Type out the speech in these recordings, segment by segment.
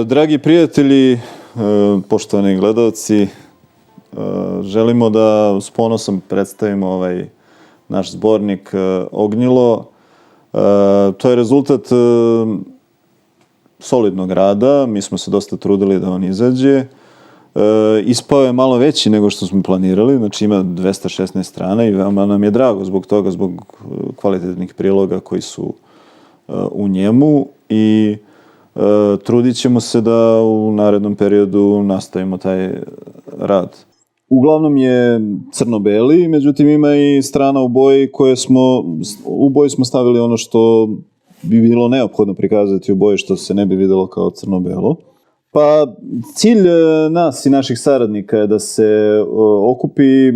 Dragi prijatelji, poštovani gledalci, želimo da s ponosom predstavimo ovaj naš zbornik Ognjilo. To je rezultat solidnog rada, mi smo se dosta trudili da on izađe. Ispao je malo veći nego što smo planirali, znači ima 216 strana i veoma nam je drago zbog toga, zbog kvalitetnih priloga koji su u njemu i trudit ćemo se da u narednom periodu nastavimo taj rad. Uglavnom je crno-beli, međutim ima i strana u boji u boji smo stavili ono što bi bilo neophodno prikazati u boji što se ne bi videlo kao crno-belo. Pa cilj nas i naših saradnika je da se okupi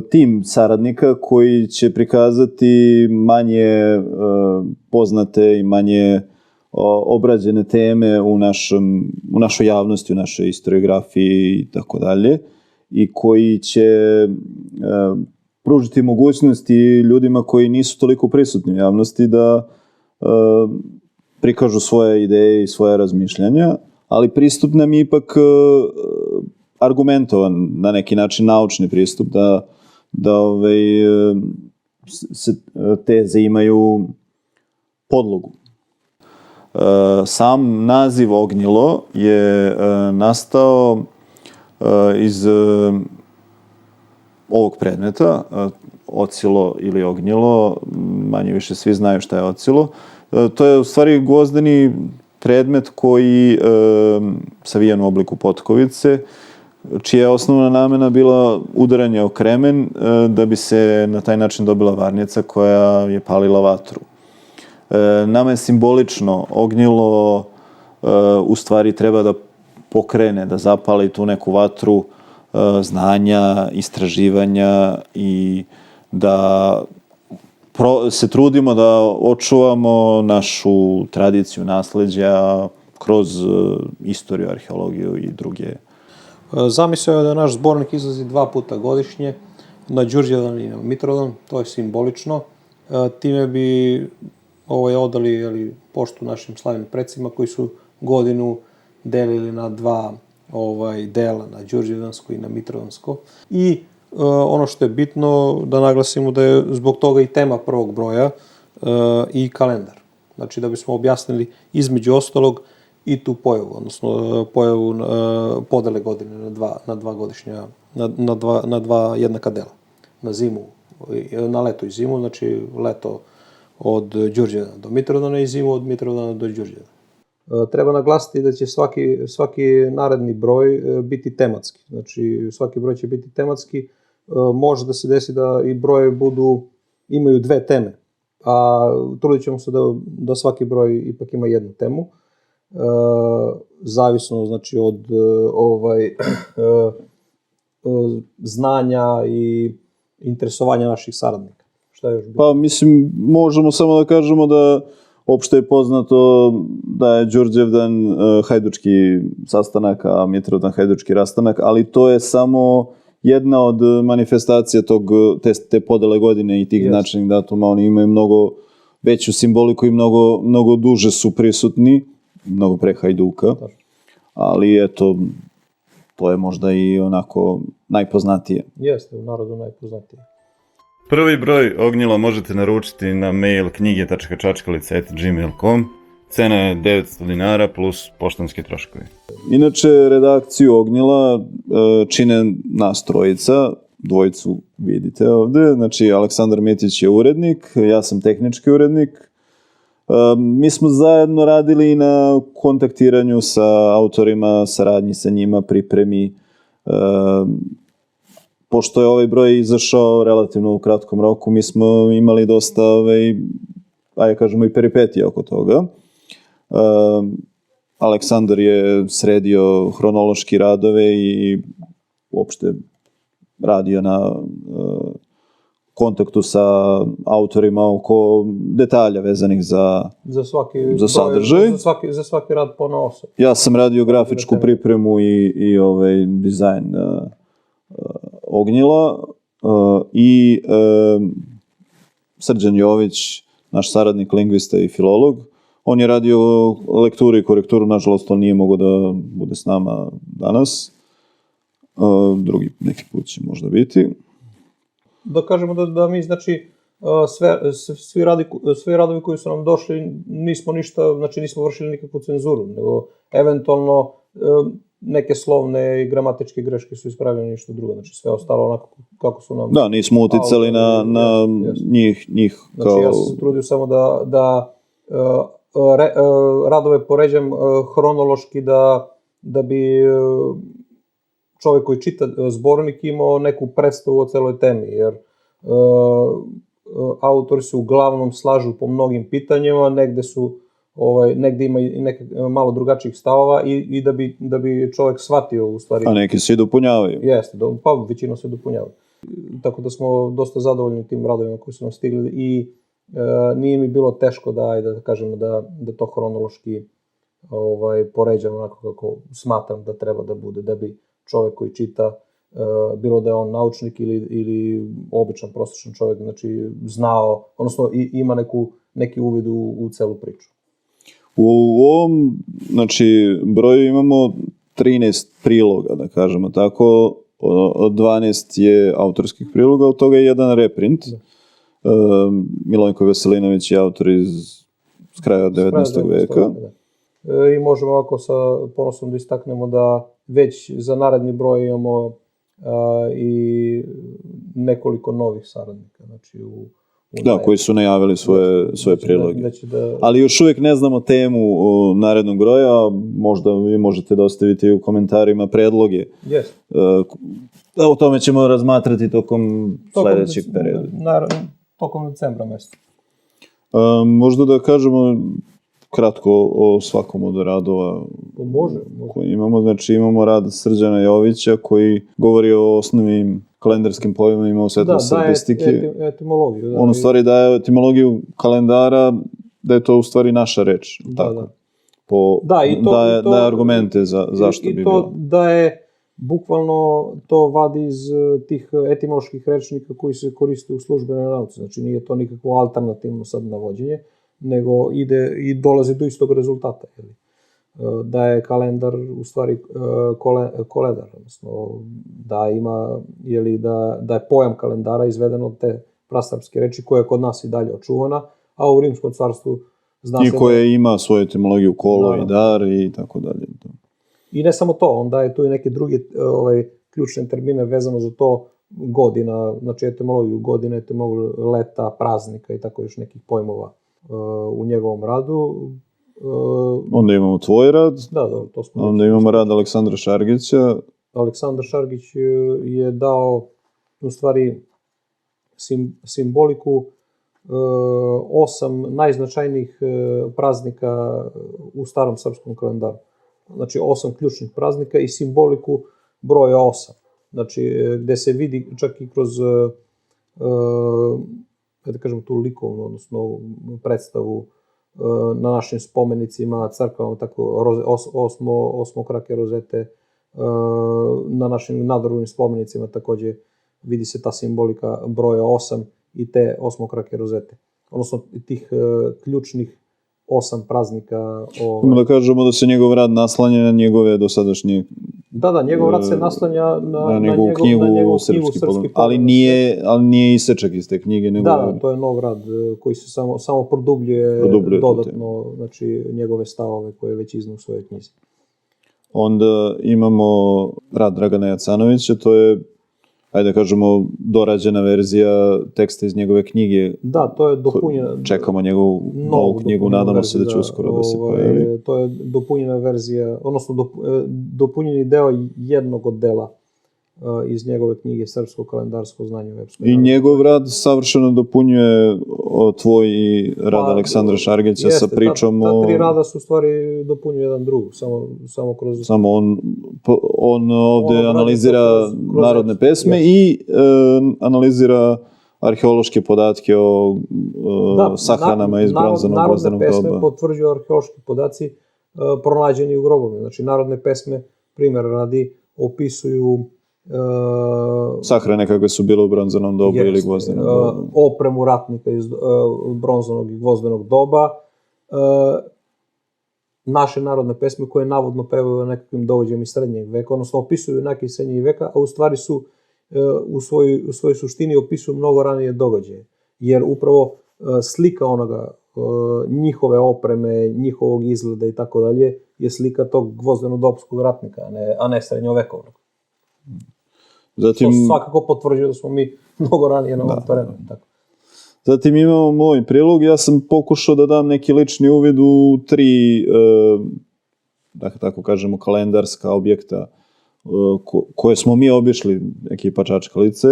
tim saradnika koji će prikazati manje poznate i manje obrađene teme u našoj javnosti, u našoj historiografiji i tako dalje, i koji će pružiti mogućnosti ljudima koji nisu toliko prisutni u javnosti da prikažu svoje ideje i svoje razmišljanja, ali pristup nam je ipak argumentovan, na neki način naučni pristup, da se teze imaju podlogu. Sam naziv Ognjilo je nastao iz ovog predmeta, ocilo ili ognjilo, manje više svi znaju šta je ocilo. To je u stvari gvozdeni predmet koji savijan u obliku potkovice, čija je osnovna namena bila udaranje o kremen da bi se na taj način dobila varnica koja je palila vatru. Nama je simbolično ognjilo u stvari treba da pokrene, da zapali tu neku vatru znanja, istraživanja i da se trudimo da očuvamo našu tradiciju nasleđa kroz istoriju, arheologiju i druge. Zamislio je da naš zbornik izlazi 2 puta godišnje, na Đurđevdan i na Mitrovdan, to je simbolično. Time bi odali poštu našim slavnim precima koji su godinu delili na 2 dela, na Đurđevdansko i na Mitrovdansko. I ono što je bitno da naglasimo da je zbog toga i tema prvog broja i kalendar. Znači da bismo objasnili između ostalog i tu pojavu, odnosno pojavu podele godine na 2 godišnja, na 2 jednaka dela. Na zimu, na leto i zimu, znači leto od Đurđevdana do Mitrovdana i zimu od Mitrovdana do Đurđevdana. Treba naglasiti da će svaki naredni broj biti tematski. Znači svaki broj će biti tematski. Može da se desi da i broje imaju 2 teme, a trudit ćemo se da svaki broj ipak ima jednu temu. Zavisno znači od znanja i interesovanja naših saradnika. Šta je još bilo? Pa mislim, možemo samo da kažemo da opšte je poznato da je Đurđevdan hajdučki sastanak, a Mitrovdan hajdučki rastanak, ali to je samo jedna od manifestacija te podele godine i tih značajnih datuma. Oni imaju mnogo veću simboliku i mnogo duže su prisutni, mnogo pre Hajduka, ali eto, to je možda i onako najpoznatije. Jeste, u narodu najpoznatije. Prvi broj Ognjila možete naručiti na mail knjige.čačkalica@gmail.com. Cena je 900 dinara plus poštanski troškovi. Inače, redakciju Ognjila čine nas trojica, dvojicu vidite ovde, znači Aleksandar Mitić je urednik, ja sam tehnički urednik. Mi smo zajedno radili i na kontaktiranju sa autorima, saradnji sa njima, pripremi. Pošto je ovaj broj izašao relativno u kratkom roku, mi smo imali dosta, kažemo, i peripetija oko toga. Aleksandar je sredio hronološki radove i uopšte radio na kontaktu sa autorima oko detalja vezanih za sadržaj. Za svaki rad ponaosob. Ja sam radio grafičku pripremu i dizajn Ognjila i Srđan Jović, naš saradnik, lingvista i filolog, On je radio lekturu i korekturu, nažalost on nije mogao da bude s nama danas. Drugi neki put će možda biti. Da kažemo da mi, znači, svi radovi koji su nam došli, nismo vršili nikakvu cenzuru, nego eventualno neke slovne i gramatičke greške su ispravljene, ništa drugo, znači sve ostalo onako kako su nam... Da, nismo uticali na njih kao... Znači ja sam se trudio samo da radove poređam hronološki da bi čovjek koji čita zbornik imao neku predstavu o celoj temi, jer autori se uglavnom slažu po mnogim pitanjima, negde ima i neke malo drugačijih stavova i da bi čovjek shvatio u stvari... A neki se i dopunjavaju. Jeste, pa većinom se dopunjavaju. Tako da smo dosta zadovoljni tim radovima koji su nam stigli i nije mi bilo teško da kažemo da to hronološki poređam onako kako smatram da treba da bude, da bi čovjek koji čita, bilo da je on naučnik ili običan, prosječan čovjek, znači znao, odnosno ima neki uvid u celu priču. U ovom, znači, broju imamo 13 priloga, da kažemo tako, od 12 je autorskih priloga, od toga je jedan reprint. Milojko Veselinović je autor iz kraja 19. veka. I možemo ovako sa ponosom da istaknemo da već za naredni broj imamo i nekoliko novih saradnika, znači da, koji su najavili svoje priloge. Ali još uvijek ne znamo temu narednog broja, možda vi možete da ostavite u komentarima predloge. O tome ćemo razmatrati tokom sledećeg perioda. Tokom decembra mjeseca. Možda da kažemo kratko o svakom od radova koji imamo. Znači imamo rad Srđana Jovića koji govori o osnovnim kalendarskim pojmovima u svetlu statistike. Daje etimologiju. On u stvari daje etimologiju kalendara, da je to u stvari naša reč. Daje argumente zašto bi bilo. I to daje, bukvalno to vadi iz tih etimoloških rečnika koji se koriste u službenoj nauci. Znači nije to nikakvo alternativno sad navođenje, nego ide i dolazi do istog rezultata. Da je kalendar u stvari koledar, odnosno da je pojam kalendara izveden od te prasrpske reči koja je kod nas i dalje očuvana, a u Rimskom carstvu zna se... I koja ima svoju etimologiju kolo i dar i tako dalje. I ne samo to, on daje tu i neke druge ključne termine vezano za to, godina, znači etimologiju godine, etimologiju leta, praznika i tako još nekih pojmova u njegovom radu. Onda imamo tvoj rad, to smo onda imamo rad Aleksandra Šargića. Aleksandar Šargić je dao u stvari simboliku 8 najznačajnijih praznika u starom srpskom kalendaru. Znači 8 ključnih praznika i simboliku broja 8. Znači gde se vidi čak i kroz da kažemo tu likovnu, odnosno predstavu na našim spomenicima, crkvama, tako osmokrake rozete, na našim nadorovnim spomenicima takođe vidi se ta simbolika broja 8 i te osmokrake rozete. Odnosno tih ključnih 8 praznika. Da kažemo da se njegov rad naslanja na njegove dosadašnje... Da, njegov rad se naslanja na njegovu knjigu Srpski pogled. Ali nije isečak iz te knjige. Da, to je nov rad koji se samo produbljuje dodatno, znači njegove stavove koje već iznu u svojoj knjizi. Onda imamo rad Dragana Jacanovića, to je, ajde da kažemo, dorađena verzija teksta iz njegove knjige. Da, to je dopunjena... Čekamo njegovu novu knjigu, nadamo se da će uskoro da se pojavi. To je dopunjena verzija, odnosno dopunjeni deo jednog od dela iz njegove knjige Srpsko kalendarsko znanje u epskoj. I njegov rad savršeno dopunjuje tvoj i rad Aleksandra Šargića sa pričom o... Ta tri rada su u stvari dopunjuju jedan drugu, samo kroz... Samo on ovde analizira narodne pesme i analizira arheološke podatke o sahranama iz bronzanog gvozdenog doba. Narodne pesme potvrđuju arheološki podaci pronađeni u grobovima. Znači, narodne pesme, primjer radi, opisuju sahrane kakve su bile u bronzanom dobu ili gvozdenom dobu. Opremu ratnika iz bronzanog i gvozdenog doba naše narodne pesme koje navodno pevaju o nekakvim događajima iz srednjeg veka, odnosno opisuju neki iz srednjeg veka, a u stvari su u svojoj suštini opisuju mnogo ranije događaje. Jer upravo slika onoga, njihove opreme, njihovog izgleda i tako dalje, je slika tog gvozdenodopskog ratnika, a ne srednjovekovnog. Zatim, To svakako potvrđuje da smo mi mnogo ranije na ovom terenu. Tako. Zatim imamo moj prilog, ja sam pokušao da dam neki lični uvid u 3, da tako kažemo, kalendarska objekta koje smo mi obišli, ekipa Čačkalice.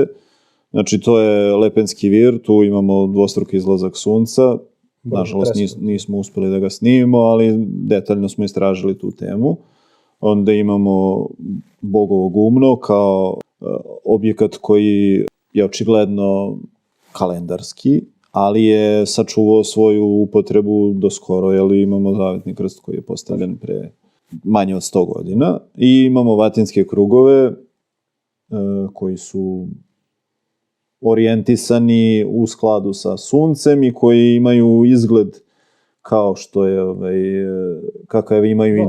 Znači, to je Lepenski vir, tu imamo dvostruki izlazak sunca. Nažalost, nismo uspeli da ga snimimo, ali detaljno smo istražili tu temu. Onda imamo Bogovo gumno kao objekat koji je očigledno kalendarski, ali je sačuvao svoju upotrebu do skoro, jer imamo zavetni krst koji je postavljen pre manje od 100 godina. I imamo vatinske krugove koji su orijentisani u skladu sa suncem i koji imaju izgled kao što je, kakav imaju i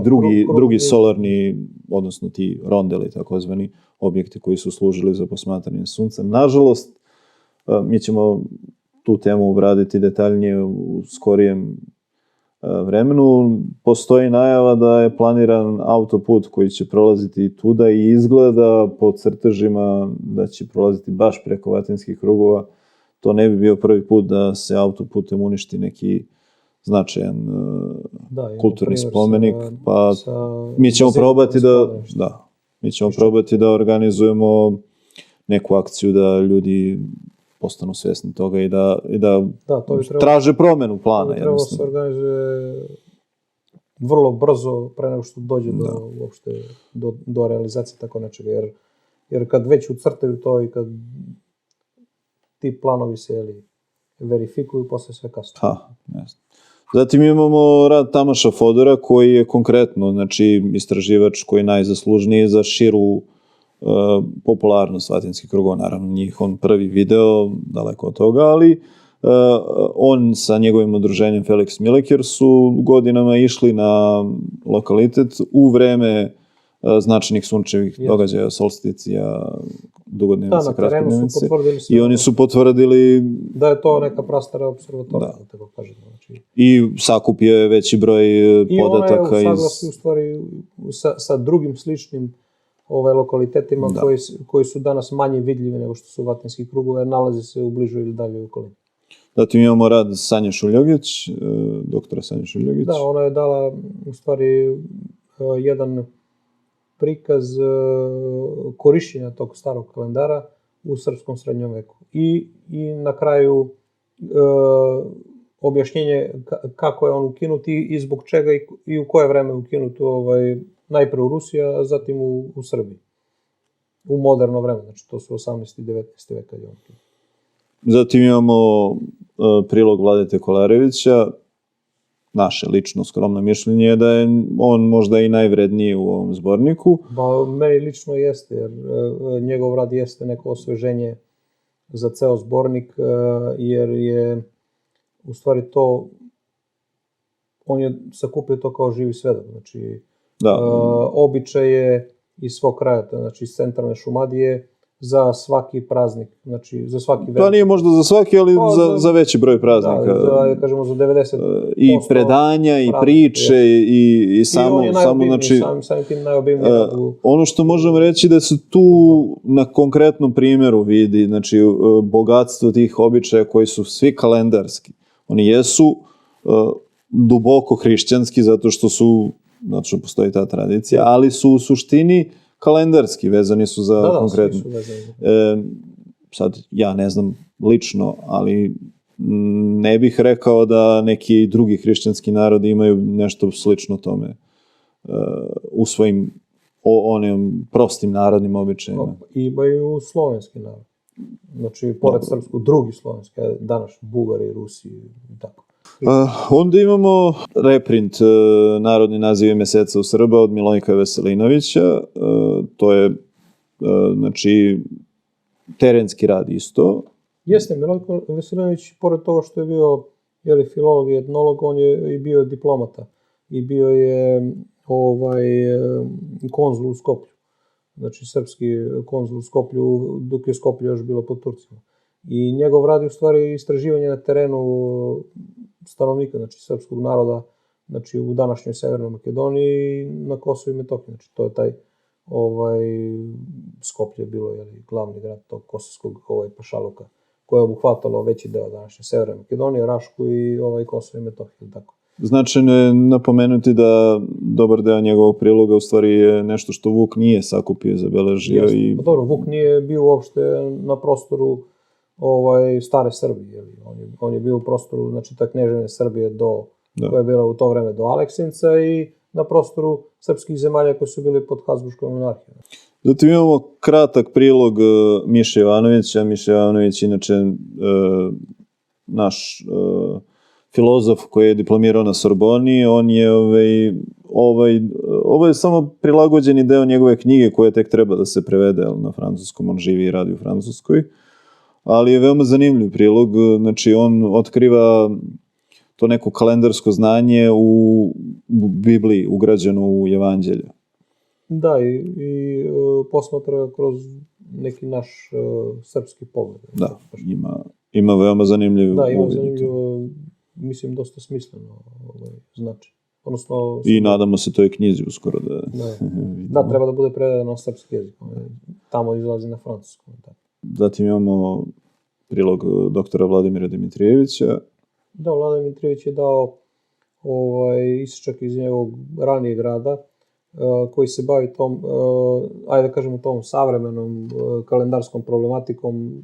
drugi solarni, odnosno ti rondeli, takozvani objekti koji su služili za posmatranje suncem. Nažalost, mi ćemo tu temu obraditi detaljnije u skorijem vremenu. Postoji najava da je planiran autoput koji će prolaziti tuda i izgleda po crtežima da će prolaziti baš preko vatinskih krugova. To ne bi bio prvi put da se autoputem uništi neki značajan kulturni spomenik, pa mi ćemo probati da organizujemo neku akciju da ljudi postanu svesni toga i da traže promenu plana. To bi trebalo se organizuje vrlo brzo pre nego što dođe do realizacije tako nečega, jer kad već ucrtaju to i kad ti planovi se verifikuju, posle sve kasno. Zatim imamo rad Tamaša Fodora koji je konkretno, znači, istraživač koji je najzaslužniji za širu popularnost vatinskih krugova, naravno njih on prvi video, daleko od toga, ali on sa njegovim udruženjem Felix Milekir su godinama išli na lokalitet u vreme značajnih sunčevih događaja, solsticija, dugodnevnice, kratkodnevnice. I oni su potvrdili da je to neka prastara observatorija, da tako kažemo. I sakupio je veći broj podataka. I ona je u saglasju u stvari sa drugim sličnim lokalitetima koji su danas manje vidljivi nego što su vatinski krugovi, nalazi se u bližoj ili daljoj okolini. Zatim imamo rad Sanje Šuljogić, doktora Sanje Šuljogić. Da, ona je dala u stvari jedan prikaz korišćenja tog starog kalendara u srpskom srednjem veku. I na kraju objašnjenje kako je on ukinut i zbog čega i u koje vreme ukinut, najpre u Rusiji, a zatim u Srbiji. U moderno vreme, znači to su 18. i 19. veka. Zatim imamo prilog Vladete Kolarevića. Naše lično skromno mišljenje je da je on možda i najvredniji u ovom zborniku. Meni lično jeste, jer njegov rad jeste neko osveženje za ceo zbornik, jer je u stvari to, on je sakupio to kao živi svedok, znači običaje iz svog kraja, znači iz centralne Šumadije, za svaki praznik, znači za svaki To nije možda za svaki, ali za veći broj praznika. Da, kažemo za 90%. I predanja, i priče, i samo... I on je najobimniji, samim tim najobimniji. Ono što možemo reći da se tu na konkretnom primjeru vidi, znači bogatstvo tih običaja koji su svi kalendarski. Oni jesu duboko hrišćanski zato što postoji ta tradicija, ali su u suštini kalendarski, vezani su za konkretno. Sad, ja ne znam lično, ali ne bih rekao da neki drugi hrišćanski narodi imaju nešto slično tome u svojim onim prostim narodnim običajima. Imaju slovenski narod. Znači, pored srpskog, drugi slovenski, danas Bugari, Rusi i tako. Onda imamo reprint Narodni nazivi meseca u Srba od Milojka Veselinovića. To je, znači, terenski rad isto. Jeste, Milojko Veselinović, pored toga što je bio filolog i etnolog, on je i bio diplomata. i bio je konzul u Skoplju. Znači, srpski konzul u Skoplju, dok je Skoplje još bilo pod Turcima. I njegov radi u stvari istraživanje na terenu stanovnika, znači srpskog naroda, znači u današnjoj Severnoj Makedoniji i na Kosovu i Metohiji. Znači, to je taj Skoplje bilo glavni grad tog kosovskog pašaluka, koje je obuhvatalo veći deo današnje Severne Makedonije, Rašku i Kosovo i Metohiju. Tako. Značajno je napomenuti da dobar deo njegovog priloga u stvari je nešto što Vuk nije sakupio, zabeležio. Pa dobro, Vuk nije bio uopšte na prostoru stare Srbije. On je bio u prostoru, znači, ta kneževne Srbije koja je bila u to vreme do Aleksinca i na prostoru srpskih zemalja koje su bili pod Habsburškom monarhijom. Zatim imamo kratak prilog Miše Jovanovića. Miša Jovanović, inače naš filozof koji je diplomirao na Sorboni. On je ovo je samo prilagođeni deo njegove knjige koja tek treba da se prevede na francuskom. On živi i radi u Francuskoj. Ali je veoma zanimljiv prilog. Znači, on otkriva to neko kalendarsko znanje u Bibliji, ugrađeno u Evanđelje. Da, i posmatra kroz neki naš srpski pogled. Da, ima veoma zanimljiv uvid. Da, ima zanimljivo, mislim, dosta smisleno znači. Odnosno, i nadamo se toj knjizi uskoro da... Da, treba da bude prevedeno na srpski jezik. Tamo izlazi na francuskom. Zatim imamo prilog doktora Vladimira Dimitrijevića. Da, Vladimir Dimitrijević je dao isječak iz njegovog ranijeg rada, koji se bavi tom, ajde da kažemo, tom savremenom kalendarskom problematikom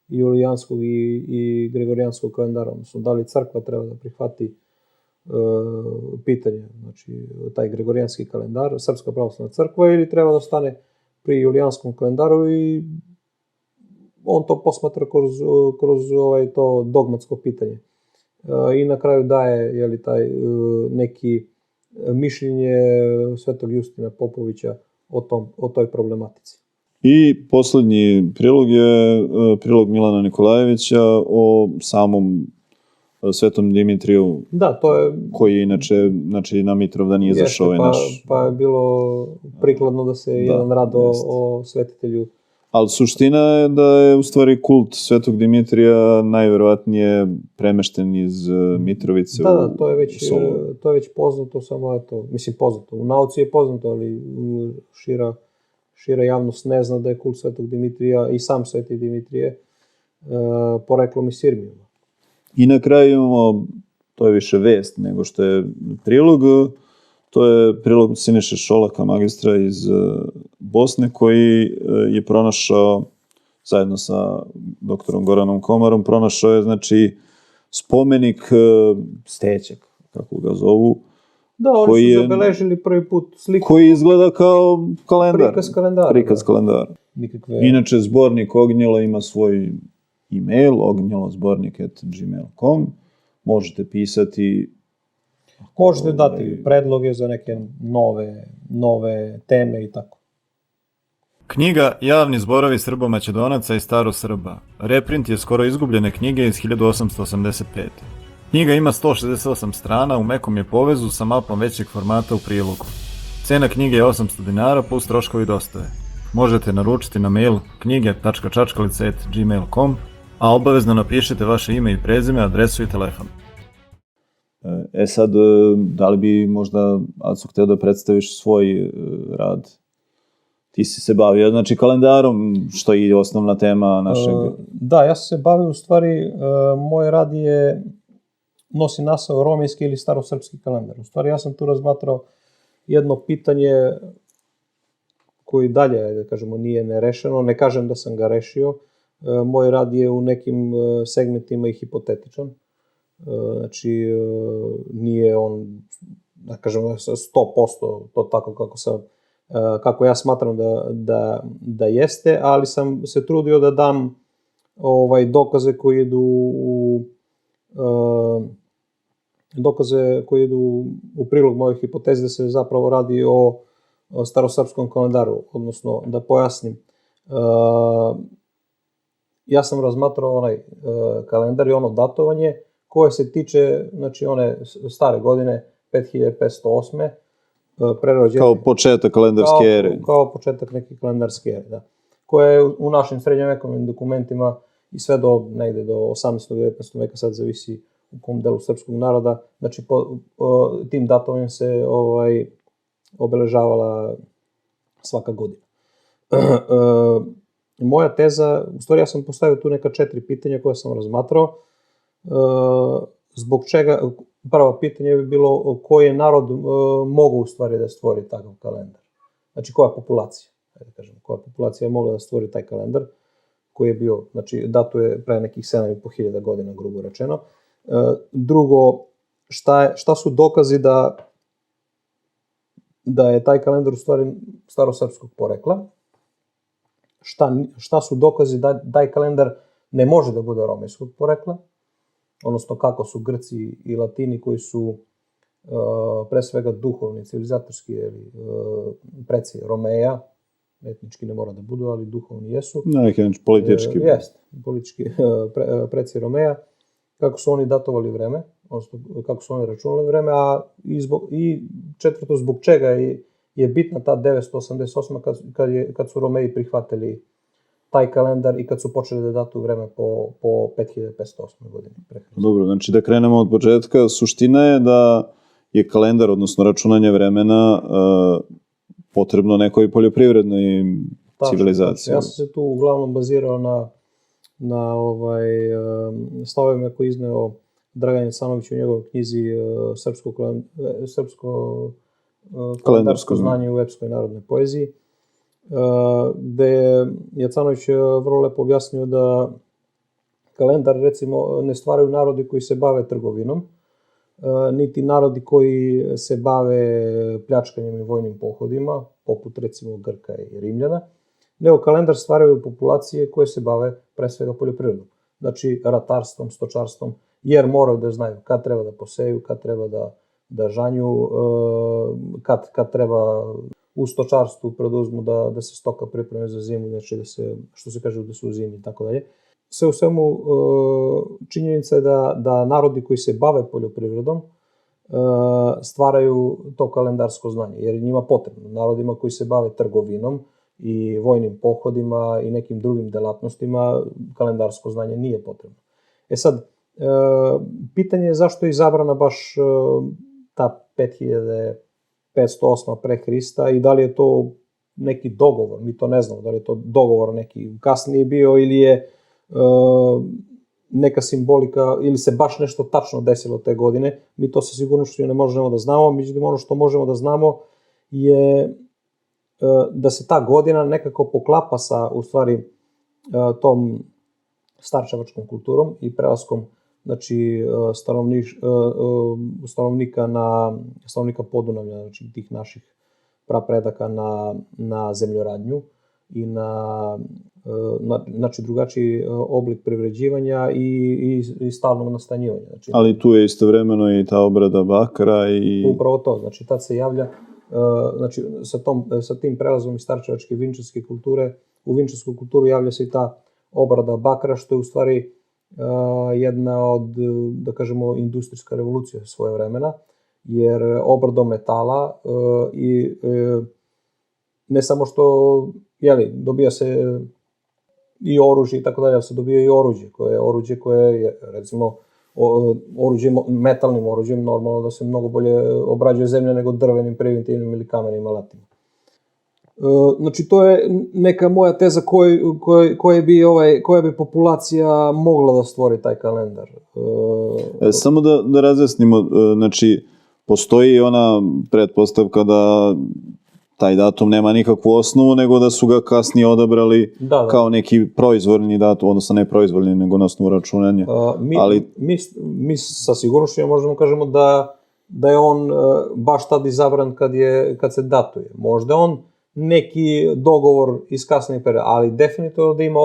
julijanskog i gregorijanskog kalendara. Odnosno, da li crkva treba da prihvati pitanje, znači taj gregorijanski kalendar, Srpska pravoslavna crkva, ili treba da stane pri julijanskom kalendaru, i on to posmatra kroz to dogmatsko pitanje. I na kraju daje taj neki mišljenje svetog Justina Popovića o toj problematici. I poslednji prilog je prilog Milana Nikolajevića o samom svetom Dimitriju, da, to je, koji je inače, znači, na Mitrovdan nije zašao naš... Pa je bilo prikladno da se jedan rad o svetitelju. Ali suština je da je u stvari kult svetog Dimitrija najverovatnije premešten iz Mitrovice da, to je već poznato, samo mislim poznato. U nauci je poznato, ali šira javnost ne zna da je kult svetog Dimitrija i sam sveti Dimitrije poreklom iz Sirmijuma. I na kraju imamo, to je više vest nego što je prilog, to je prilog Siniše Šolaka, magistra iz Bosne, koji je pronašao, zajedno sa doktorom Goranom Komarom, pronašao je, znači, spomenik Stećak, kako ga zovu. Da, oni su zabeležili prvi put sliku. Koji izgleda kao kalendar. Prikaz kalendara. Inače, zbornik Ognjelo ima svoj e-mail, ognjelozbornik@gmail.com. Možete pisati... Možete dati predloge za neke nove teme i tako. Knjiga Javni zborovi Srbo-Macedonaca i Staro-Srba. Reprint je skoro izgubljene knjige iz 1885. Knjiga ima 168 strana, u mekom je povezu sa mapom većeg formata u prilogu. Cena knjige je 800 dinara plus troškovi dostave. Možete naručiti na mail knjige.čačkalice@gmail.com, a obavezno napišite vaše ime i prezime, adresu i telefon. Sad, da li bi možda, Aco, hteo da predstaviš svoj rad? Ti si se bavio, znači, kalendarom, što je osnovna tema našeg... Da, ja sam se bavio, u stvari, moj rad nosi naslov romijski ili starosrpski kalendar. U stvari, ja sam tu razmatrao jedno pitanje koji dalje, da kažemo, nije nerešeno. Ne kažem da sam ga rešio. Moj rad je u nekim segmentima i hipotetičan. Znači, nije on, da kažemo, 100% to tako kako ja smatram da jeste, ali sam se trudio da dam dokaze koji idu u prilog mojoj hipotezi da se zapravo radi o starosrpskom kalendaru, odnosno da pojasnim. Ja sam razmatrao kalendar i ono datovanje koje se tiče, znači, one stare godine 5508. Prerođen Kao početak kalendarske ere. Kao početak neke kalendarske ere, da. Koja je u našim srednjovekovnim dokumentima i sve do negde do 18. 19. veka, sad zavisi u kom delu srpskog naroda, znači tim datovanjem se obeležavala svaka godina. Moja teza, u stvari ja sam postavio tu neka 4 pitanja koja sam razmatrao, zbog čega, prvo pitanje bi bilo koji je narod mogao u stvari da stvori takav kalendar. Znači koja populacija, koja populacija je mogla da stvori taj kalendar, koji je bio, znači datuje pre nekih 7.500 godina, grubo rečeno. Drugo, šta su dokazi da je taj kalendar u stvari starosrpskog porekla? Šta su dokazi da taj kalendar ne može da bude romejskog porekla? Odnosno kako su Grci i Latini koji su pre svega duhovni, civilizatorski preci Romeja, etnički ne mora da budu, ali duhovni jesu. Na neki način politički. Jeste, politički preci Romeja, kako su oni datovali vreme, odnosno kako su oni računali vreme, i četvrto, zbog čega je bitna ta 988. kad su Romeji prihvatili taj kalendar i kad su počeli da datuju vreme po 5508. godini. Dobro, znači da krenemo od početka. Suština je da je kalendar, odnosno računanje vremena, potrebno nekoj poljoprivrednoj civilizaciji. Ja sam se tu uglavnom bazirao na stavovima koje izneo Dragan Jacanović u njegovoj knjizi Srpsko kalendarsko znanje u epskoj narodnoj poeziji, gde je Jacanović vrlo lepo objasnio da kalendar, recimo, ne stvaraju narodi koji se bave trgovinom, niti narodi koji se bave pljačkanjem i vojnim pohodima, poput recimo Grka i Rimljana, nego kalendar stvaraju populacije koje se bave pre svega poljoprivredom. Znači ratarstvom, stočarstvom, jer moraju da znaju kad treba da poseju, kad treba da žanju, kad treba u stočarstvu preduzmu da se stoka pripreme za zimu, znači da se, što se kaže, da su u zimi i tako dalje. Sve u svemu, činjenica je da narodi koji se bave poljoprivredom stvaraju to kalendarsko znanje, jer je njima potrebno. Narodima koji se bave trgovinom i vojnim pohodima i nekim drugim delatnostima kalendarsko znanje nije potrebno. Sad, pitanje je zašto je izabrana baš ta 5508. pre Hrista i da li je to neki dogovor, mi to ne znamo, da li je to dogovor neki kasnije bio ili je neka simbolika, ili se baš nešto tačno desilo te godine, mi to sa sigurnošću ne možemo da znamo, međutim ono što možemo da znamo je da se ta godina nekako poklapa sa, u stvari, tom starčevačkom kulturom i prelaskom, znači, stanovnika Podunavlja, znači tih naših prapredaka na zemljoradnju i znači drugačiji oblik privređivanja i stalnog nastanjivanja. Znači, ali tu je istovremeno i ta obrada bakra i... Upravo to, znači tad se javlja, znači sa tim prelazom iz starčevačke vinčarske kulture u vinčarsku kulturu javlja se i ta obrada bakra, što je u stvari jedna od, da kažemo, industrijska revolucija svoje vremena, jer obradom metala i ne samo što, dobija se i oružje i tako dalje, ali se dobija i oruđe koje je, recimo, metalnim oruđem, normalno da se mnogo bolje obrađuje zemlja nego drvenim, primitivnim ili kamenim alatima. Znači, to je neka moja teza koja bi populacija mogla da stvori taj kalendar. Samo da razjasnimo, znači, postoji ona pretpostavka da taj datum nema nikakvu osnovu, nego da su ga kasnije odabrali kao neki proizvoljni datum, odnosno ne proizvoljni, nego na osnovu računanja. Mi sa sigurnošću možemo kažemo da je on baš tad izabran kad se datuje. Možda on neki dogovor iz kasnije perioda, ali definitivno da ima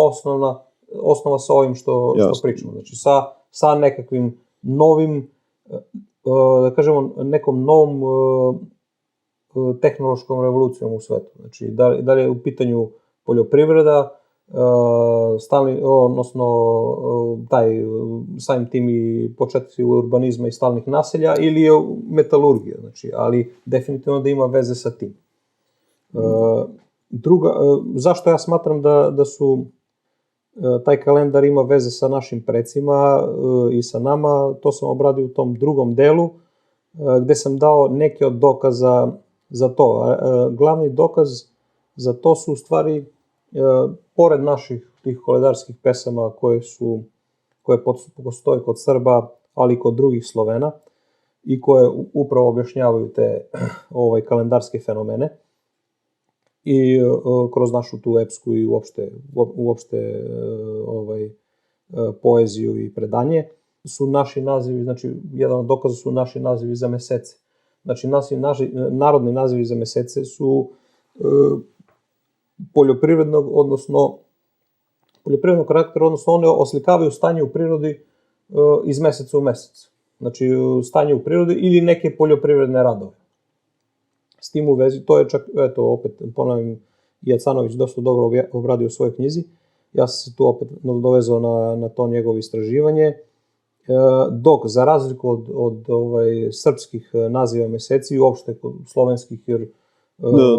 osnova sa ovim što pričamo. Znači sa nekakvim novim, da kažemo, nekom novom tehnološkom revolucijom u svetu. Znači, da li je u pitanju poljoprivreda, samim tim i početci urbanizma i stalnih naselja, ili je metalurgija, znači, ali definitivno da ima veze sa tim. Zašto ja smatram da su taj kalendar ima veze sa našim precima i sa nama, to sam obradio u tom drugom delu, gde sam dao neke od dokaza za to. Glavni dokaz za to su u stvari, pored naših tih koledarskih pesama koje postoje kod Srba, ali i kod drugih Slovena, i koje upravo objašnjavaju te kalendarske fenomene, i kroz našu tu epsku i uopšte poeziju i predanje, su naši nazivi, znači jedan od dokaza su naši nazivi za mesece. Znači narodni nazivi za mesece su poljoprivrednog karaktera, odnosno one oslikavaju stanje u prirodi iz meseca u mesec. Znači stanje u prirodi ili neke poljoprivredne radove. S tim u vezi, to je čak, eto, opet ponavljam, Jacanović dosta dobro obradio u svojoj knjizi. Ja sam se tu opet dovezao na to njegovo istraživanje. Dok, za razliku od srpskih naziva meseci i uopšte slovenskih, jer...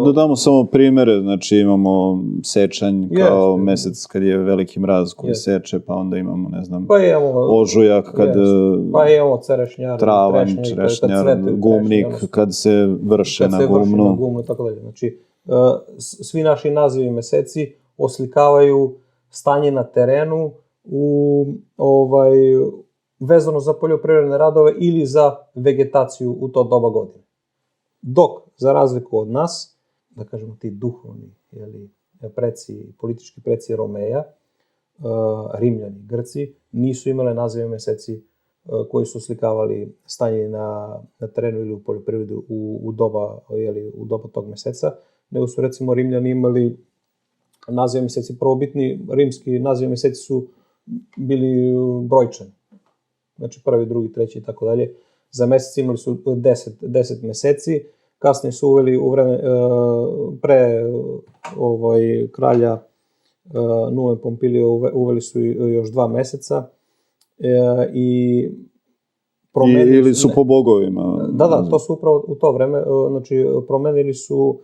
Da damo samo primere, znači imamo sečanj kao mesec kad je veliki mraz koji seče, pa onda imamo, ne znam, ožujak kad... Pa imamo cerešnjar, travanj, čerešnjar, gumnik kad se vrše na gumnu. Tako dalje. Znači, svi naši nazivi meseci oslikavaju stanje na terenu vezano za poljoprivredne radove ili za vegetaciju u to doba godine. Dok, za razliku od nas, da kažemo ti duhovni preci, politički preci Romeja, Rimljani, Grci, nisu imale nazive meseci koji su oslikavali stanje na terenu ili u poljoprivredu u doba tog meseca, nego su recimo Rimljani imali nazive meseci prvobitni, rimski nazive meseci su bili brojčani. Znači prvi, drugi, treći i tako dalje. Za mesec imali su 10 meseci, kasnije su uveli u vreme pre kralja Nume Pompilija uveli su još 2 meseca i promenili ili su po bogovima. Da, to su upravo u to vreme, znači promenili su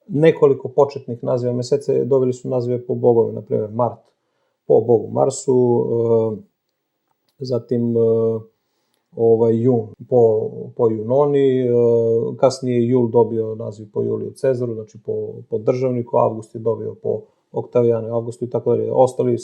nekoliko početnih naziva mesece, dobili su nazive po bogovima, na primjer Mart po bogu Marsu, zatim Jun po Junoni, kasnije Jul dobio naziv po Juliju Cezaru, znači po državniku, Avgust je dobio po Oktavijanu Avgustu i tako dalje. Ostali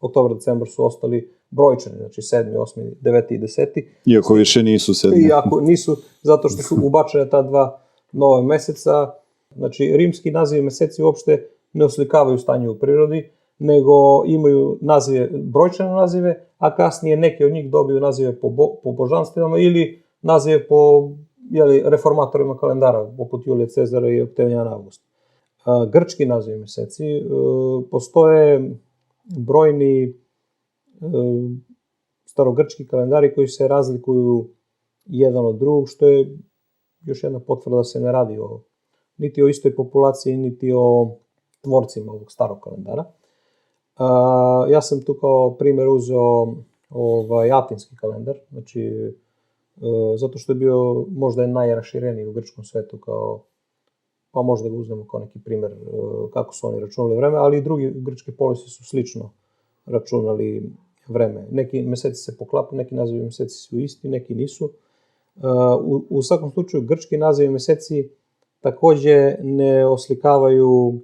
oktobar, decembar su ostali brojčani, znači 7., 8., 9. i 10. Iako više nisu 7. Iako nisu, zato što su ubačene ta 2 nova meseca. Znači, rimski nazivi meseci uopšte ne oslikavaju stanje u prirodi, nego imaju nazive, brojčane nazive, a kasnije neki od njih dobiju nazive po božanstvima ili nazive po reformatorima kalendara, poput Julija Cezara i Oktavijana Avgusta. Grčki nazivi meseci, postoje brojni starogrčki kalendari koji se razlikuju jedan od drugog, što je još jedna potvrda da se ne radi niti o istoj populaciji, niti o tvorcima ovog starog kalendara. Ja sam tu kao primjer uzeo atinski kalendar, znači zato što je bio možda najrašireniji u grčkom svetu, pa možda ga uzmemo kao neki primjer kako su oni računali vreme, ali i drugi grčki polisi su slično računali vreme. Neki meseci se poklapaju, neki nazivi meseci su isti, neki nisu. U svakom slučaju, grčki nazivi meseci takođe ne oslikavaju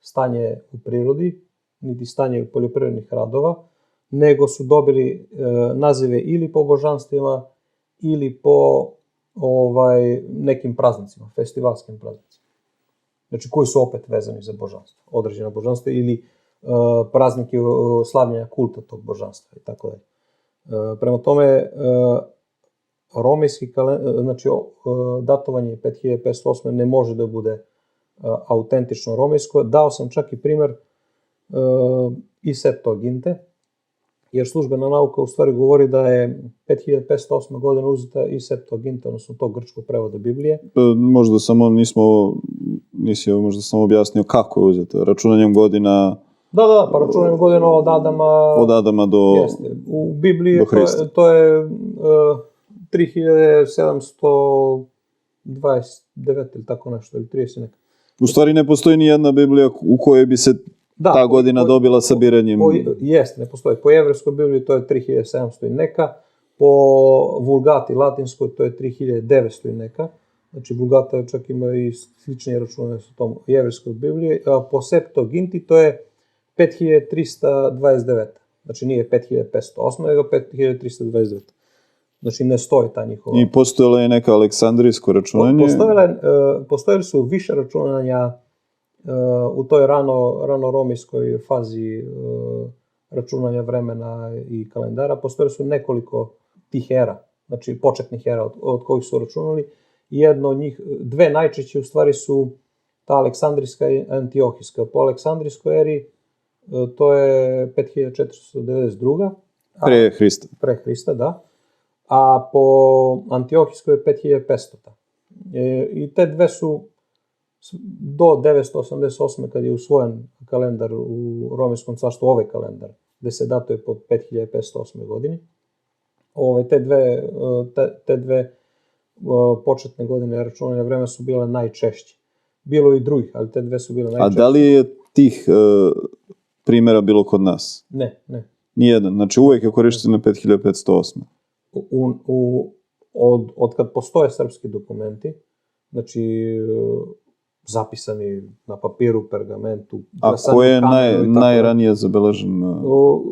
stanje u prirodi, niti stanje poljoprivrednih radova, nego su dobili nazive ili po božanstvima ili po nekim praznicima, festivalskim praznicima. Znači, koji su opet vezani za božanstvo, određena božanstva ili praznike slavljenja kulta tog božanstva i tako dalje. Prema tome, romejski kalendar, znači datovanje 5508 ne može da bude autentično romejsko. Dao sam čak i primer i Septuaginte, jer službena nauka u stvari govori da je 5508. godina uzeta i Septuaginta, odnosno tog grčkog prevoda Biblije. Možda samo nisi ovo možda samo objasnio kako je uzeto, računanjem godina Da, pa računanjem godina od Adama do, jeste. U Bibliji do Hrista. to je 3729 ili tako nešto, ili 30 neka. U stvari ne postoji ni jedna Biblija u kojoj bi se ta godina dobila sabiranjem. Jeste, ne postoji. Po jevrejskoj Bibliji to je 3700 i neka, po Vulgati latinskoj to je 3900 i neka. Znači Vulgata čak ima i sličnije račune sa tom jevrejskoj Bibliji. A po Septuaginti to je 5329. Znači nije 5508, nego 5329. Znači ne stoji ta njihova. I postojala je neka aleksandrijsko računanje? Postojali su više računanja u toj rano romijskoj fazi računanja vremena i kalendara. Postojali su nekoliko tih era, znači početnih era od kojih su računali. Jedno od njih, dve najčešće u stvari su ta aleksandrijska i antiohijska. Po aleksandrijskoj eri to je 5492. Pre Hrista. Pre Hrista, da. A po antiohijskoj je 5500. I te dve su do 988. kad je usvojen kalendar u Romijskom carstvu, ovaj kalendar, gde se datuje po 5508. godini. Te dve početne godine računanja vremena su bile najčešće. Bilo i drugih, ali te dve su bile najčešće. A da li je tih primjera bilo kod nas? Ne. Nijedan. Znači uvijek je korišteno 5508. Od kad postoje srpski dokumenti, znači zapisani na papiru, pergamentu. A ko je najranije zabeležen?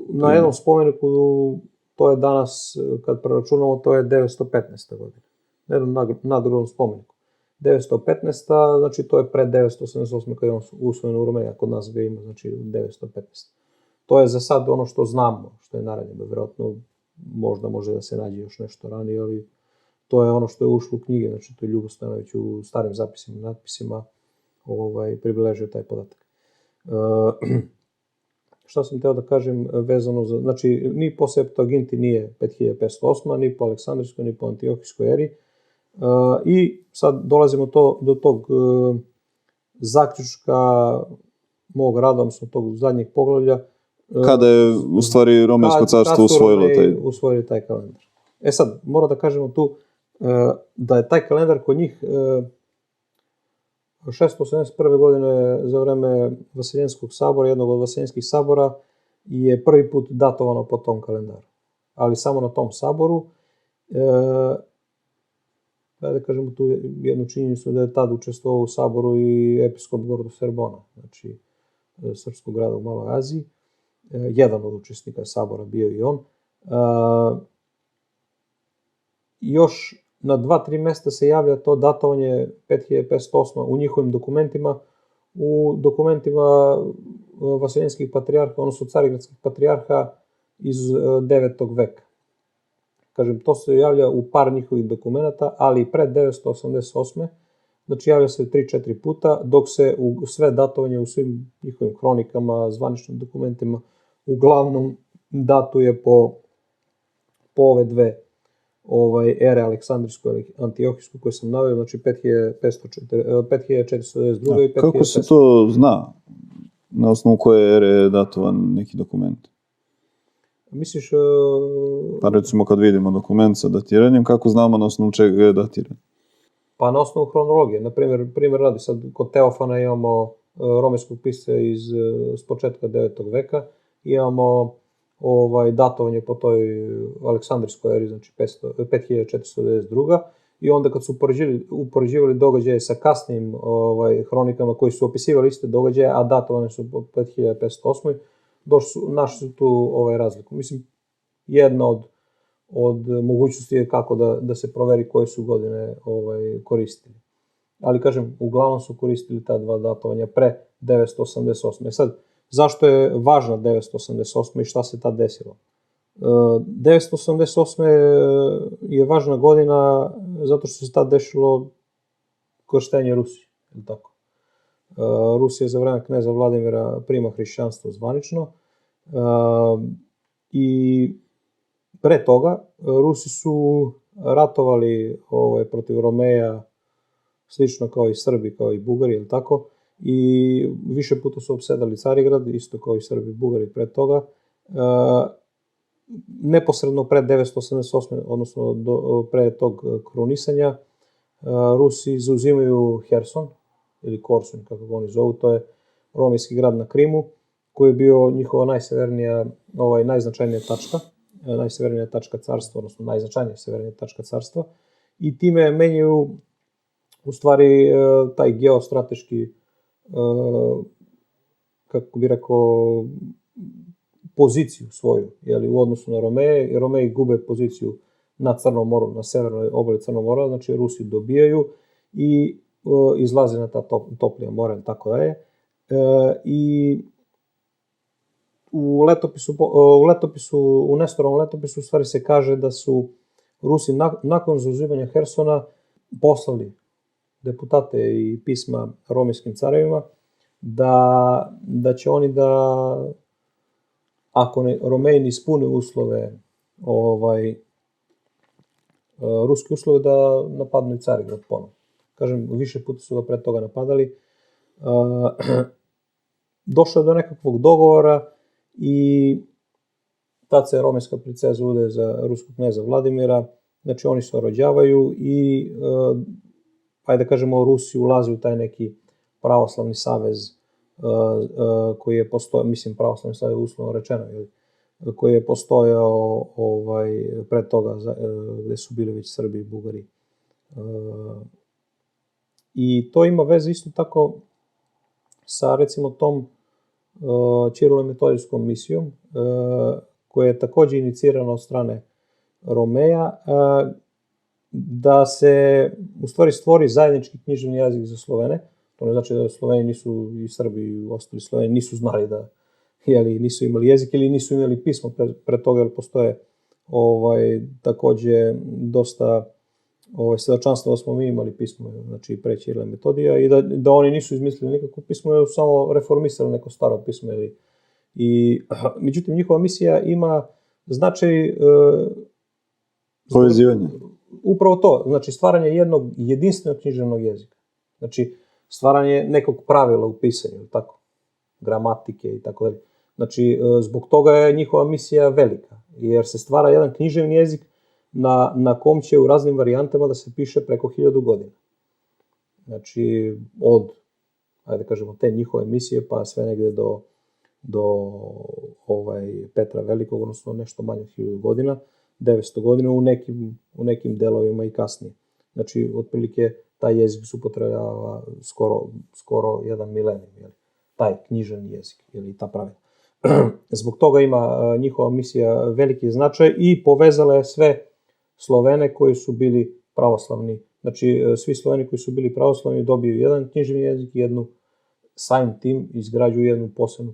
Na jednom spomeniku, to je danas, kad preračunamo, to je 915. godina. Na drugom spomeniku. 915. znači to je pred 988. kad je on usvojen u Rumeji, a kod nas ga ima, znači 915. To je za sad ono što znamo, što je naranjeno. Vjerojatno možda može da se nađe još nešto ranije, ali to je ono što je ušlo u knjige, znači to je Ljubo Stojanović u starim zapisima i natpisima pribiležio taj podatak. Šta sam teo da kažem vezano za, znači ni po Septuaginti nije 5508, ni po aleksandrijskoj, ni po antiohijskoj eri. I sad dolazimo do tog zaključka mog rada, odnosno tog zadnjeg poglavlja. Kada je u stvari Romejsko carstvo usvojili taj kalendar. Sad, moram da kažemo tu da je taj kalendar kod njih 681. godine za vreme Vaseljenskog sabora, jednog od Vaseljenskih sabora, je prvi put datovano po tom kalendaru. Ali samo na tom saboru. Da kažemo tu jednu činjenicu da je tad učestvovao u saboru i episkop Gordo Serbona, znači srpskog grada u Maloj Aziji. Jedan od učesnika sabora bio i on. Još na 2-3 mesta se javlja to datovanje 5508 u njihovim dokumentima, u dokumentima vaseljenskih patrijarha, odnosno carigradskih patrijarha iz 9. veka. Kažem, to se javlja u par njihovih dokumenta, ali pred 988. Znači javlja se 3-4 puta, dok se u sve datovanje u svim njihovim hronikama, zvaničnim dokumentima, uglavnom datuje po ove dve ere Aleksandrijsku i Antiohijsku koje sam naveo, znači 5492. i 5500. Kako se to zna? Na osnovu koje ere je datovan neki dokument? Misliš... Pa recimo kad vidimo dokument sa datiranjem, kako znamo na osnovu čega je datiran? Pa na osnovu hronologije. Na primjer radi sad, kod Teofana imamo romejskog pisca s početka 9. veka, imamo datovanje po toj Aleksandrijskoj eri, znači 5492. I onda kad su upoređivali događaje sa kasnim hronikama koji su opisivali iste događaje, a datovane su po 5508. Našli su tu razliku. Mislim, jedna od mogućnosti je kako da se proveri koje su godine koristili. Ali kažem, uglavnom su koristili ta dva datovanja pre 988. Sad, zašto je važna 988. i šta se tad desilo? 988. je važna godina zato što se tad dešilo krštenje Rusije. Tako. Rusija za vreme kneza Vladimira prima hrišćanstvo zvanično i pre toga Rusi su ratovali protiv Romeja, slično kao i Srbi, kao i Bugari, tako, i više puta su opsedali Carigrad, isto kao i Srbi i Bugari pred toga. Neposredno pred 988. odnosno pre tog krunisanja, Rusi zauzimaju Herson, ili Korsun, kako ga oni zovu, to je romijski grad na Krimu, koji je bio njihova najsevernija, najsevernija tačka carstva, odnosno najznačajnija severnija tačka carstva, i time menjaju, u stvari, taj geostrateški, kako bi rekao, poziciju svoju, u odnosu na Romeje, i Romeji gube poziciju na Crnom moru, na severnoj obali Crnog mora, znači Rusi dobijaju i izlaze na ta toplija mora, tako da je. I u Nestorovom letopisu u stvari se kaže da su Rusi nakon zauzimanja Hersona poslali deputate i pisma romijskim carevima da će oni ako Romeji ne ispune uslove, ruske uslove, da napadnu i Carigrad ponovno. Kažem, više puta su ga pred toga napadali. Došlo je do nekakvog dogovora i tad se romejska princeza udaje za ruskog kneza Vladimira, znači oni se rođavaju i, ajde da kažemo, Rusi ulaze u taj neki pravoslavni savez koji je postojao, mislim pravoslavni savez uslovno rečeno, koji je postojao pred toga gde su bili već Srbi i Bugari. I to ima veze isto tako sa, recimo, tom Ćirilo-metodijskom misijom, koja je takođe inicirana od strane Romeja, da se u stvari stvori zajednički književni jezik za Slovene. To ne znači da Sloveni nisu, i Srbi i ostali Sloveni nisu znali da, nisu imali jezik ili nisu imali pismo pred toga, jer postoje takođe dosta svedočanstva da smo mi imali pismo, znači pre Ćirila i Metodija, i da oni nisu izmislili nikakvo pismo, nego samo reformisali neko staro pismo. Međutim, njihova misija ima značaj povezivanje. Upravo to, znači stvaranje jednog jedinstvenog književnog jezika. Znači, stvaranje nekog pravila u pisanju, tako, gramatike i tako dalje. Znači, zbog toga je njihova misija velika, jer se stvara jedan književni jezik na kom će u raznim varijantama da se piše preko 1000 godina. Znači, od, ajde kažemo, te njihove misije pa sve negde do Petra Velikog, odnosno nešto manje od 1000 godina, 900 godina, u nekim delovima i kasnije. Znači, otprilike, taj jezik se upotrebljava skoro jedan milenijum, taj književni jezik, ta pravila. Zbog toga ima njihova misija veliki značaj i povezala je sve Slovene koji su bili pravoslavni. Znači, svi Sloveni koji su bili pravoslavni dobiju jedan književni jezik i jednu, samim tim izgrađuju jednu posebnu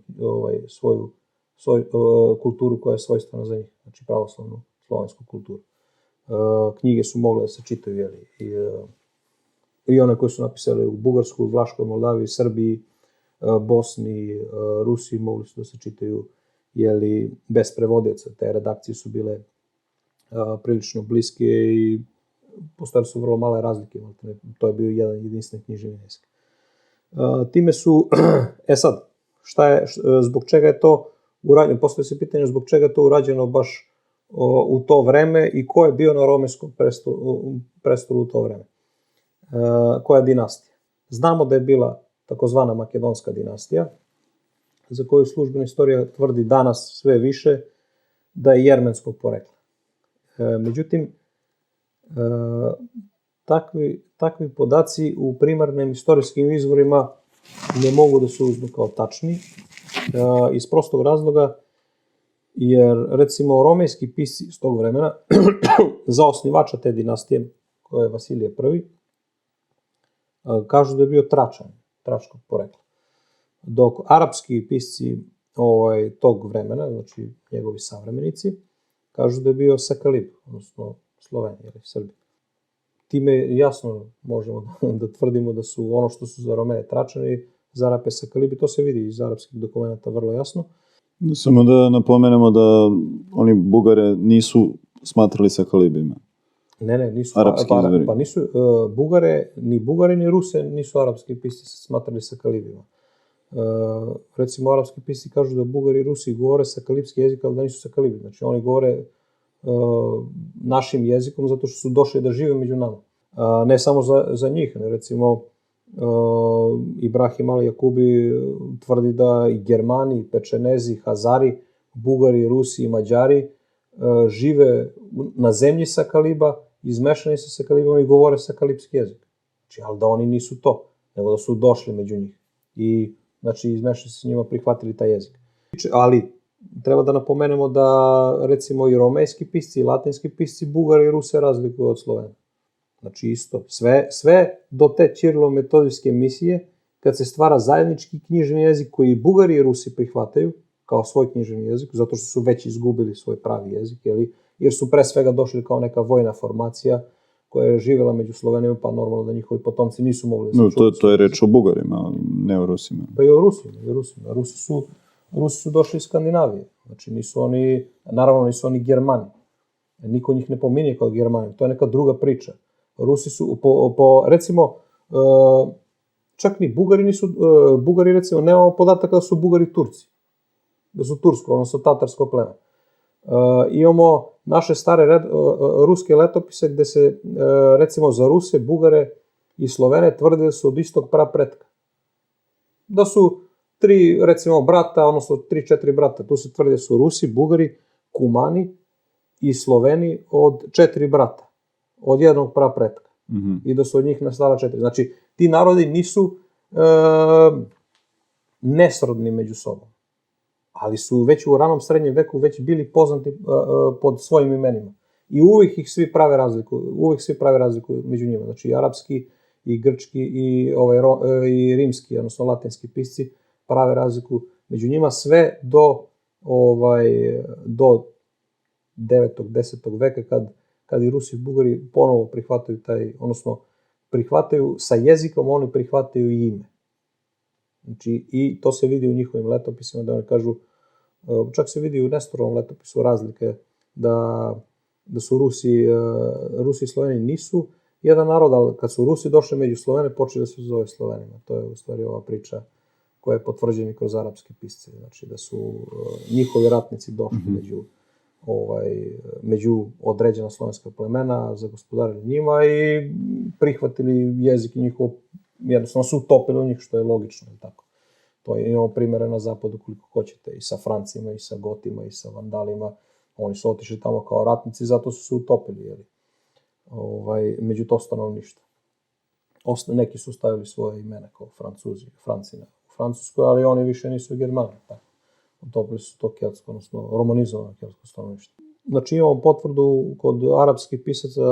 svoju kulturu koja je svojstvena za njih, znači pravoslavnu slovensku kulturu. Knjige su mogle da se čitaju, i one koje su napisali u Bugarskoj, Vlaškoj, Moldaviji, Srbiji, Bosni, Rusiji, mogli su da se čitaju bez prevodioca. Te redakcije su bile prilično bliske i postojale su vrlo male razlike. To je bio jedan jedinstven književni jezik. Time su, sad, zbog čega je to urađeno? Postoje se pitanje zbog čega je to urađeno baš u to vreme i ko je bio na romejskom prestolu u to vreme. Koja dinastija? Znamo da je bila takozvana Makedonska dinastija, za koju službena istorija tvrdi danas sve više da je jermenskog porekla. Međutim, takvi podaci u primarnim istorijskim izvorima ne mogu da se uzmu kao tačni, iz prostog razloga, jer, recimo, romejski pisci iz tog vremena, za osnivača te dinastije, koja je Vasilije I, kažu da je bio tračkog porekla. Dok arapski pisci tog vremena, znači njegovi savremenici, kažu da je bio Sakalib, odnosno Sloveni ili Srbi. Time jasno možemo da tvrdimo da su ono što su za Romeje Tračani, za Arape Sakalibi, to se vidi iz arapskih dokumenta vrlo jasno. Samo da napomenemo da oni Bugare nisu smatrali Sakalibima. Ne, nisu Arapski izvori. pa nisu Bugari ni Ruse nisu arapski pisci smatrali sakalibima. Recimo, arapski pisci kažu da Bugari i Rusi govore sakalipski jezik, ali da nisu sakalibi. Znači, oni govore našim jezikom zato što su došli da žive među nama. Ne samo za njih, ne, recimo, Ibrahim al-Jakubi tvrdi da i Germani, i Pečenezi, i Hazari, Bugari, Rusi i Mađari žive na zemlji Sakaliba, izmešani sa Sakalibama i govore sakalipski jezik. Znači, ali da oni nisu to, nego da su došli među njih. I, znači, izmešani se s njima, prihvatili taj jezik. Ali, treba da napomenemo da, recimo, i romejski pisci, i latinski pisci, Bugari i Ruse razlikuju od Slovena. Znači, isto. Sve do te Ćirilo-metodijske misije, kad se stvara zajednički književni jezik koji i Bugari i Rusi prihvataju kao svoj književni jezik, zato što su već izgubili svoj pravi jezik, jer su pre svega došli kao neka vojna formacija koja je živjela među Slovenima, pa normalno da njihovi potomci nisu mogli... To je reč o Bugarima, ne o Rusima. Pa i o Rusima. Rusi su došli iz Skandinavije. Znači, naravno nisu oni Germani. Niko njih ne pominje kao Germani. To je neka druga priča. Rusi su, recimo, čak ni Bugari nisu, Bugari, recimo, nemamo podataka da su Bugari Turci. Da su tursko, odnosno tatarsko pleme. Imamo naše stare ruske letopise gde se, recimo, za Ruse, Bugare i Slovene tvrde da su od istog prapretka. Da su 3, recimo, brata, odnosno 3-4 brata. Tu se tvrde da su Rusi, Bugari, Kumani i Sloveni od 4 brata. Od jednog prapretka. I da su od njih nastala 4. Znači, ti narodi nisu nesrodni među sobom. Ali su već u ranom srednjem veku već bili poznati pod svojim imenima. I uvijek ih svi prave razliku među njima. Znači, i arapski, i grčki, i rimski, odnosno latinski pisci prave razliku među njima sve do 9. 10. veka kad i Rusi i Bugari ponovo prihvataju prihvataju sa jezikom, oni prihvataju i ime. Znači, i to se vidi u njihovim letopisima, da oni kažu, čak se vidi u Nestorovom letopisu razlike, da su Rusi i Sloveni nisu jedan narod, ali kad su Rusi došli među Slovene, počeli da se zove Slovenima. To je u stvari ova priča koja je potvrđena kroz arapske pisce. Znači, da su njihovi ratnici došli među određena slovenska plemena, zagospodarili njima i prihvatili jezik i njihovo, jednostavno su utopili u njih, što je logično, tako. To imamo primjere na zapadu koliko hoćete, i sa Francima, i sa Gotima, i sa Vandalima. Oni su otišli tamo kao ratnici, zato su se utopili, među to stanovništvo. Neki su stavili svoje imena kao Francuzi, Francina u Francuskoj, ali oni više nisu Germani, tako. Utopili su to keltsko, odnosno romanizovano keltsko stanovništvo. Znači, imamo potvrdu kod arapskih pisaca,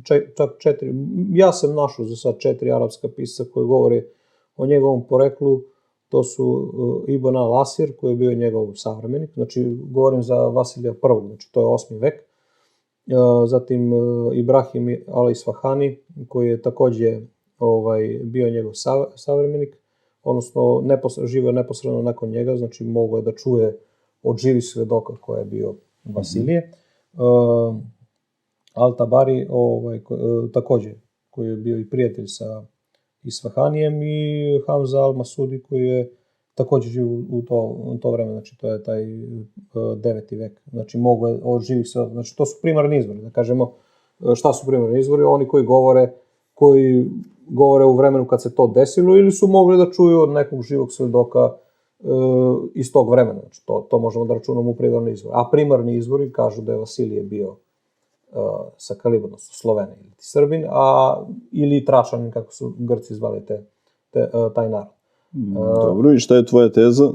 čak 4, ja sam našao za sad 4 arapska pisca koji govore o njegovom poreklu. To su Ibn al-Asir, koji je bio njegov savremenik, znači govorim za Vasilija I, znači to je 8. vek. Zatim Ibrahim al-Isfahani, koji je takođe bio njegov savremenik, odnosno živio neposredno nakon njega, znači mogao je da čuje od živih svedoka koja je bio Vasilije. Al-Tabari, takođe, koji je bio i prijatelj sa Isfahanijem, i Hamza al-Masudi, koji je takođe živio u to vreme, znači to je taj 9. vek. Znači mogu od živih svedoka, znači to su primarni izvori, da kažemo šta su primarni izvori, oni koji govore u vremenu kad se to desilo ili su mogli da čuju od nekog živog svedoka iz tog vremena, znači to možemo da računamo u primarni izvor. A primarni izvori kažu da je Vasilije bio Sakalib, odnosno Slovenin ili Srbin, ili Trašanin, kako su Grci zvali taj narod. Dobro, i šta je tvoja teza?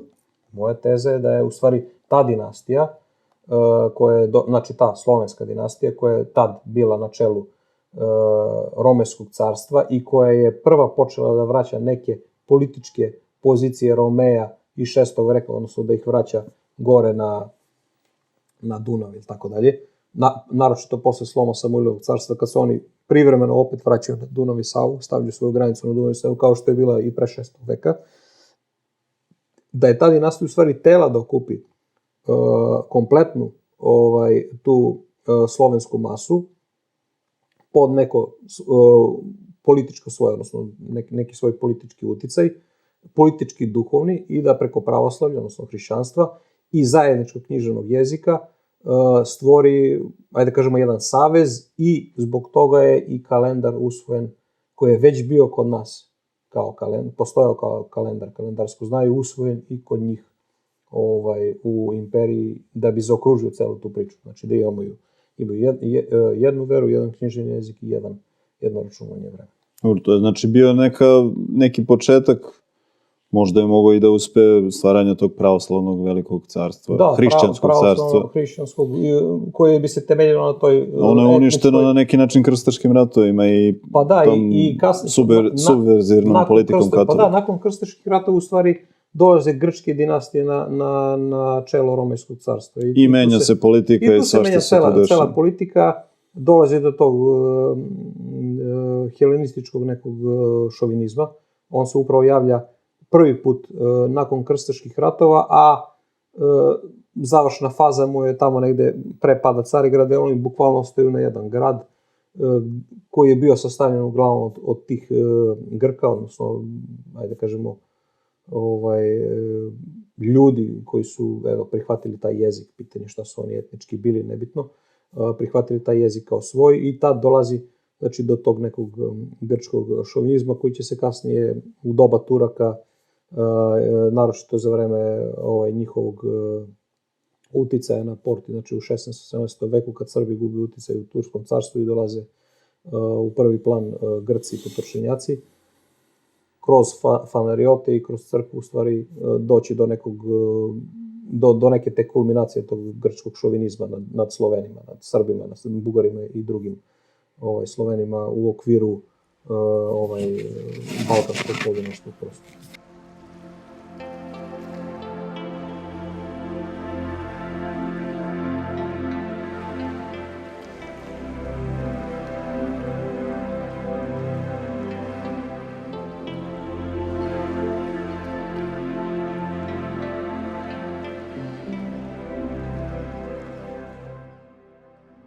Moja teza je da je u stvari ta dinastija, znači ta slovenska dinastija koja je tad bila na čelu Romejskog carstva i koja je prva počela da vraća neke političke pozicije Romeja iz 6. veka, odnosno da ih vraća gore na Dunav ili tako dalje. Naročito posle sloma Samuilovog carstva, kad se oni privremeno opet vraćaju na Dunav i Savu, stavljaju svoju granicu na Dunav i Savu, kao što je bila i pre 6. veka, da je ta dinastija u stvari tela da okupi kompletnu tu slovensku masu pod neko političko svoje, odnosno neki svoj politički uticaj, politički duhovni, i da preko pravoslavlja, odnosno hrišćanstva i zajedničkog književnog jezika stvori, ajde da kažemo, jedan savez, i zbog toga je i kalendar usvojen, koji je već bio kod nas kao kalendar, postojao kao kalendar, kalendarsko znaju, usvojen i kod njih u imperiji, da bi zaokružio celu tu priču. Znači da imaju jednu veru, jedan književni jezik i jedno računanje vremena. Dobro, to je znači bio neki početak, možda je mogao i da uspe stvaranje tog pravoslavnog velikog carstva, hrišćanskog carstva. Hrišćanskog, koje bi se temeljilo na toj... Ono je uništeno na neki način krstaškim ratovima i subverzivnom politikom katolika. Pa da, nakon krstaških ratova u stvari dolaze grčke dinastije na čelo Romejskog carstva. I menja se politika i svašta se tu dešava. Cela politika dolazi do tog helenističkog nekog šovinizma. On se upravo javlja prvi put nakon krstaških ratova, a završna faza mu je tamo negde pre pada Carigrada, oni bukvalno ostaju na jedan grad koji je bio sastavljen uglavnom od tih Grka, odnosno, ajde kažemo, ljudi koji su prihvatili taj jezik, pitanje šta su oni etnički bili, nebitno, prihvatili taj jezik kao svoj, i tad dolazi do tog nekog grčkog šovinizma koji će se kasnije u doba Turaka, naročito za vreme njihovog uticaja na Porti, znači u 16. 17. veku, kad Srbi gubi uticaj u Turskom carstvu i dolaze u prvi plan Grci i potorčenjaci, kroz fanariote i kroz crkvu u stvari doći do neke te kulminacije tog grčkog šovinizma nad Slovenima, nad Srbima, nad Bugarima i drugim Slovenima u okviru balkanskog podunavskog prostora.